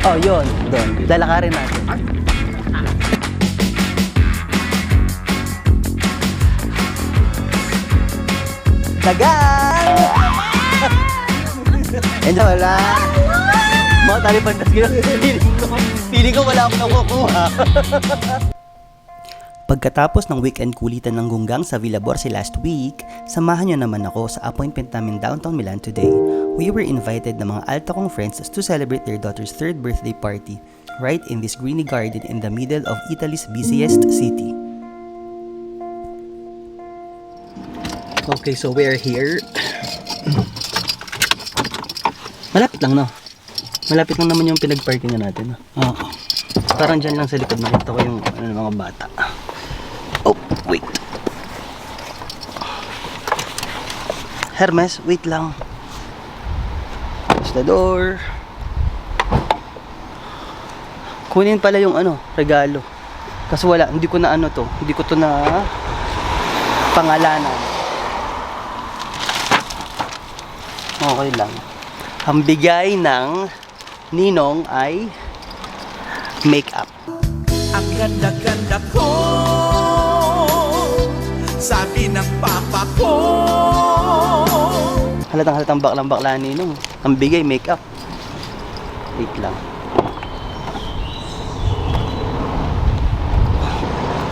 Oh, yun. Doon. Lalakarin natin. Dagan! And wala. Mga talipandas gano'n. Feeling ko wala akong nakukuha. Pagkatapos ng weekend kulitan ng Gunggang sa Villa Borse last week, samahan nyo naman ako sa appointment namin downtown Milan today. We were invited ng mga alta kong friends to celebrate their daughter's 3rd birthday party, right in this greeny garden in the middle of Italy's busiest city. Okay, so we're here. Malapit lang, no? Malapit lang naman yung pinag-parkingan natin, no? Oo. Parang dyan lang sa likod nakita ko yung mga bata. Oh, wait. Hermes, wait lang. Close the door. Kunin pala yung regalo. Kasi wala, hindi ko na hindi ko to na pangalanan. Okay lang. Ang bigay ng ninong ay makeup. Ang ganda-ganda ko, sabi ng papa ko. Halatang baklang-bakla ninong. Ang bigay makeup. Wait lang.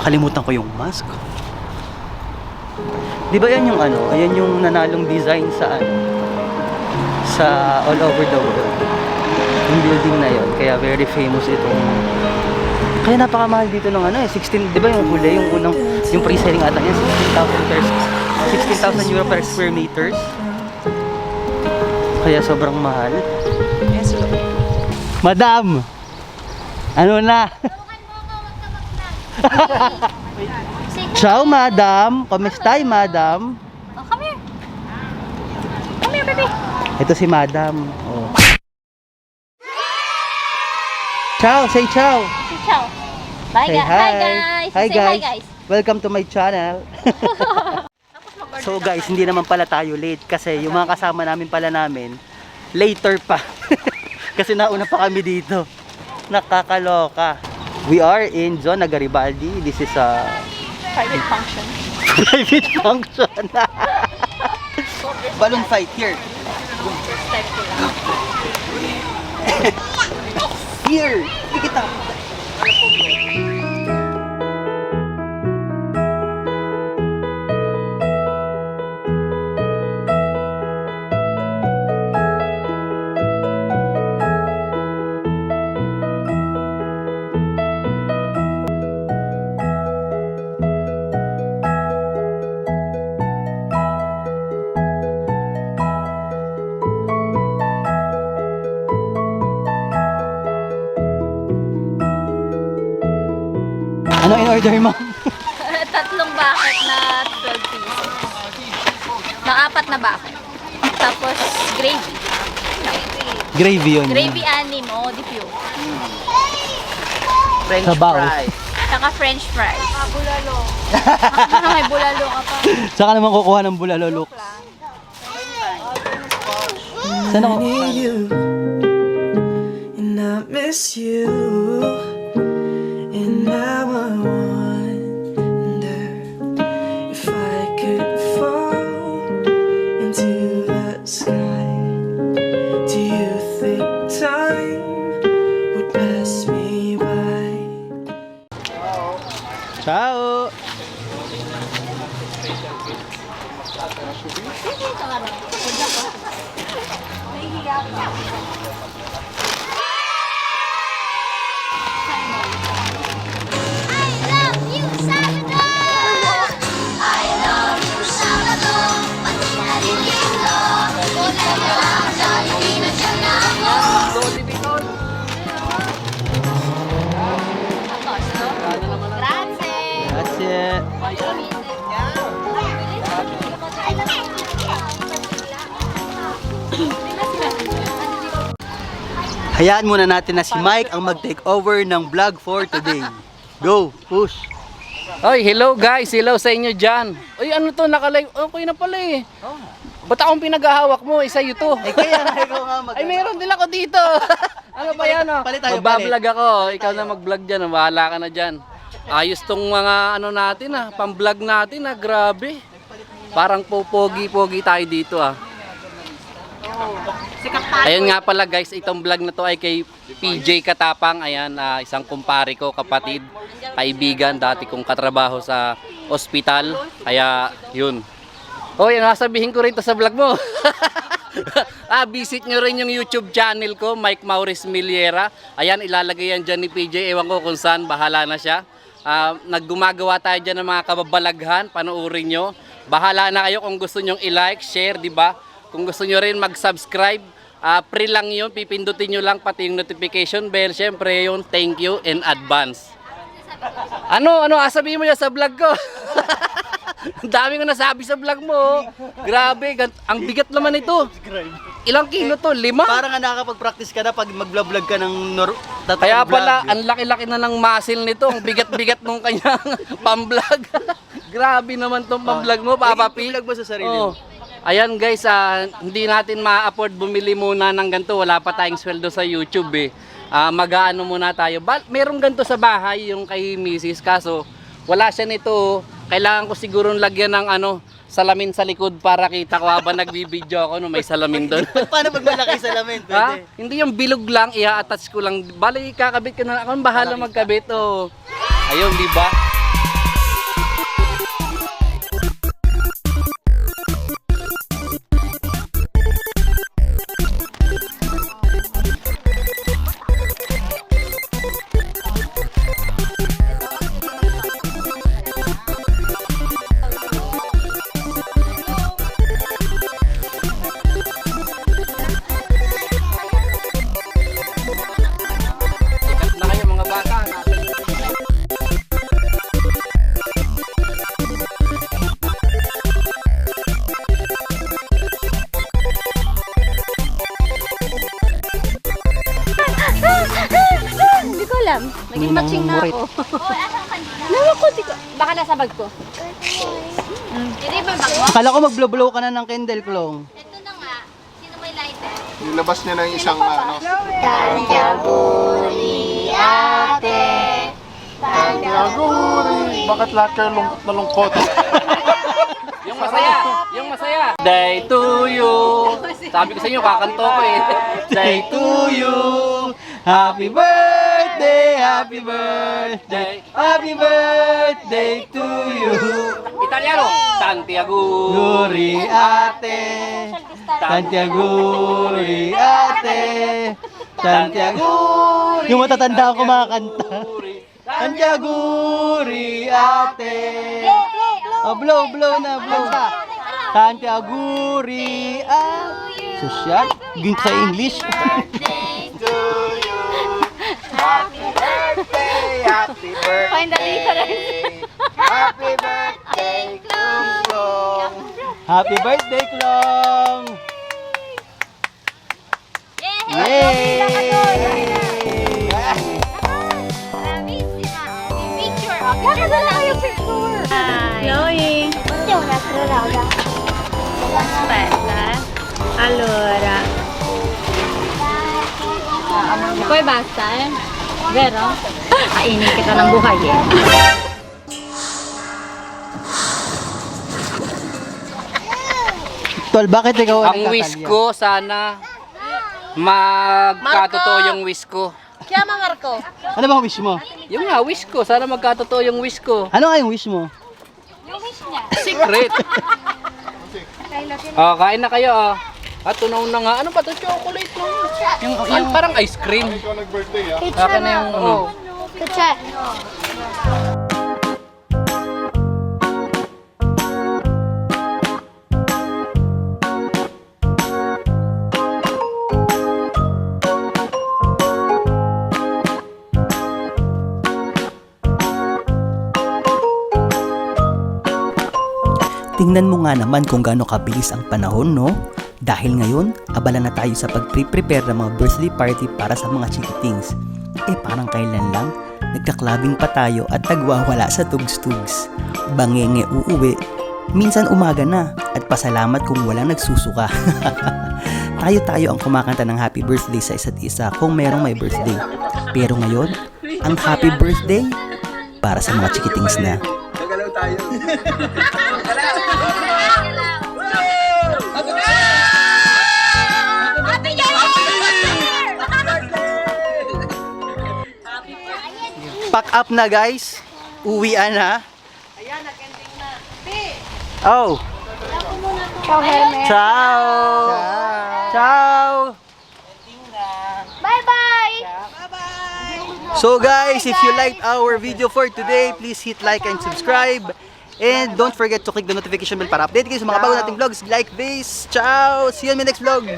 Kalimutan ko yung mask. Di ba yan yung ayan yung nanalong design sa all over the world. Yung building na yon, kaya very famous itong. Kaya napakamahal dito ng 16, di ba yung huli, yung unang, yung pre-selling ata yan, 16,000 euro per square meters. Kaya sobrang mahal. Yes, sir. Madam! Ano na? Ciao, madam! Kamustay, madam? Oh, come here. Come here, baby. Ito si madam. Oh. Ciao! Say ciao! Say ciao. Bye, Say guys. hi. Hi, guys. Hi, Say guys. hi, guys. Welcome to my channel. So guys, hindi naman pala tayo late kasi yung mga kasama namin later pa. Kasi nauna pa kami dito. Nakakaloka. We are in Zona Garibaldi. This is a Private function. private function. Balloon fight here. First time ko lang. Here. Kita. Ano in order mo? Tatlong bucket na 12 pieces. Na 4 na bucket. Tapos gravy. Gravy yun. Gravy 6 mo, di few. French fries. Saka french fries. Bulalo. May bulalo ka pa. Saka naman kukuha ng bulalo, look. Saan ako? And I miss you. And now I wonder if I could fall into that sky. Do you think time would pass me by? Ciao! Grazie! Hayaan muna natin na si Mike ang mag-take over ng vlog for today. Go, push! Oy, hello guys, hello sa inyo dyan. Oy, ano to, naka-live, okay na pala eh. Ba't akong pinaghahawak mo? Isa ito. Eh kaya nga ikaw nga Ay, meron din ako dito. Ano ba yan? Oh? Palit tayo, Magbablog ako. Ikaw na mag-vlog dyan. Bahala ka na dyan. Ayos tong mga ano natin pang-vlog natin grabe. Parang pogi-pogi tayo dito Ayun nga pala guys, itong vlog na to ay kay PJ Katapang. Ayan, isang kumpare ko, kapatid, kaibigan, dati kong katrabaho sa ospital. Kaya yun. Hoy, nasabihin ko rin to sa vlog mo. Visit nyo rin yung YouTube channel ko, Mike Maurice Miliera. Ayan, ilalagay yan dyan ni PJ. Ewan ko kung saan, bahala na siya. Naggumagawa tayo dyan ng mga kababalaghan, panoorin nyo. Bahala na kayo kung gusto nyong i-like, share, di ba? Kung gusto nyo rin mag-subscribe, free lang yun, pipindutin nyo lang pati yung notification bell. Syempre yun, thank you in advance. Ano sabihin mo yan sa vlog ko? Ang dami ko nasabi sa vlog mo. Grabe, ang bigat naman ito. Ilang kilo to? 5? Parang nga nakakapag-practice ka na pag mag-vlog ka ng totoong Kaya pala, vlog. ang laki-laki na ng muscle nito. Ang bigat-bigat nung kanyang pamblog. Grabe naman tong pamblog mo, Papa P. Vlog mo sa sarili mo. Ayan guys, hindi natin ma-afford bumili muna ng ganito. Wala pa tayong sweldo sa YouTube Mag-aano muna tayo. Merong ganito sa bahay, yung kay Mrs. Kaso, wala siya nito. Kailangan ko siguro lagyan ng salamin sa likod para kita ko habang nagbibideo ako may salamin doon. Paano pag malaki salamin? Pwede. Hindi yung bilog lang, i-attach ko lang. Bali, kakabit ko na. Ako bahala magkabit. Ayun, di ba? Sikat na kayo mga bata. Hindi ko alam. Naging matching na ako. Nawa ko, baka nasa bag ko. Hindi ba bag mo? Akala ko mag-blow ka na ng candle, Klong. Ito na nga. Sino may lighter? Nilabas niya ng isang Tantiaguri! Bakit lahat kayo lungkot na lungkot? Yung masaya, yung masaya. Day to you. Sabi ko sa inyo, kakanto ko Day to you. Happy birthday, happy birthday, happy birthday to you. Italiano. Santiago. Guri ate, Santiaguri ate, Santiaguri. Yung matatanda ako kumakanta. Santiaguri ate. Oh, blow na, blow. Santiaguri ate. Social? Ging sa English. Happy birthday! Happy birthday! Find the difference. Happy birthday, Klong! Happy birthday, Klong! Yay! Picture. Kaka na lang yung picture. Chloe. Aspetta. Allora. Poi basta Vero? Kainin kita ng buhay Tol, bakit ikaw Ang wish ko, sana magkatotoo yung wish ko. Chiama Marco. Ano ba ang wish mo? Yung nga, wish ko. Sana magkatotoo yung wish ko. Ano nga yung wish mo? Yung wish niya. Secret. Kain na kayo. At tunaw na nga. Ano ba ito? Chocolate mo. Yung parang ice cream. Ikaw nag-birthday Akin na yung Kucha. Tingnan mo nga naman kung gaano kabilis ang panahon, no? Dahil ngayon, abala na tayo sa pag-prepare ng mga birthday party para sa mga chikitings. Parang kailan lang, nagkaklabing pa tayo at nagwawala sa tugs-tugs. Bangenge uuwi, Minsan umaga na at pasalamat kung walang nagsusuka. Tayo-tayo ang kumakanta ng happy birthday sa isa't isa kung merong may birthday. Pero ngayon, ang happy birthday para sa mga chikitings na. Pack up na guys. Uwian na. Oh. Ciao, Hermes. Ciao. Ciao. Bye-bye. So guys, if you liked our video for today, please hit like and subscribe. And don't forget to click the notification bell para update kayo sa mga bago nating vlogs like this. Ciao! See you in my next vlog!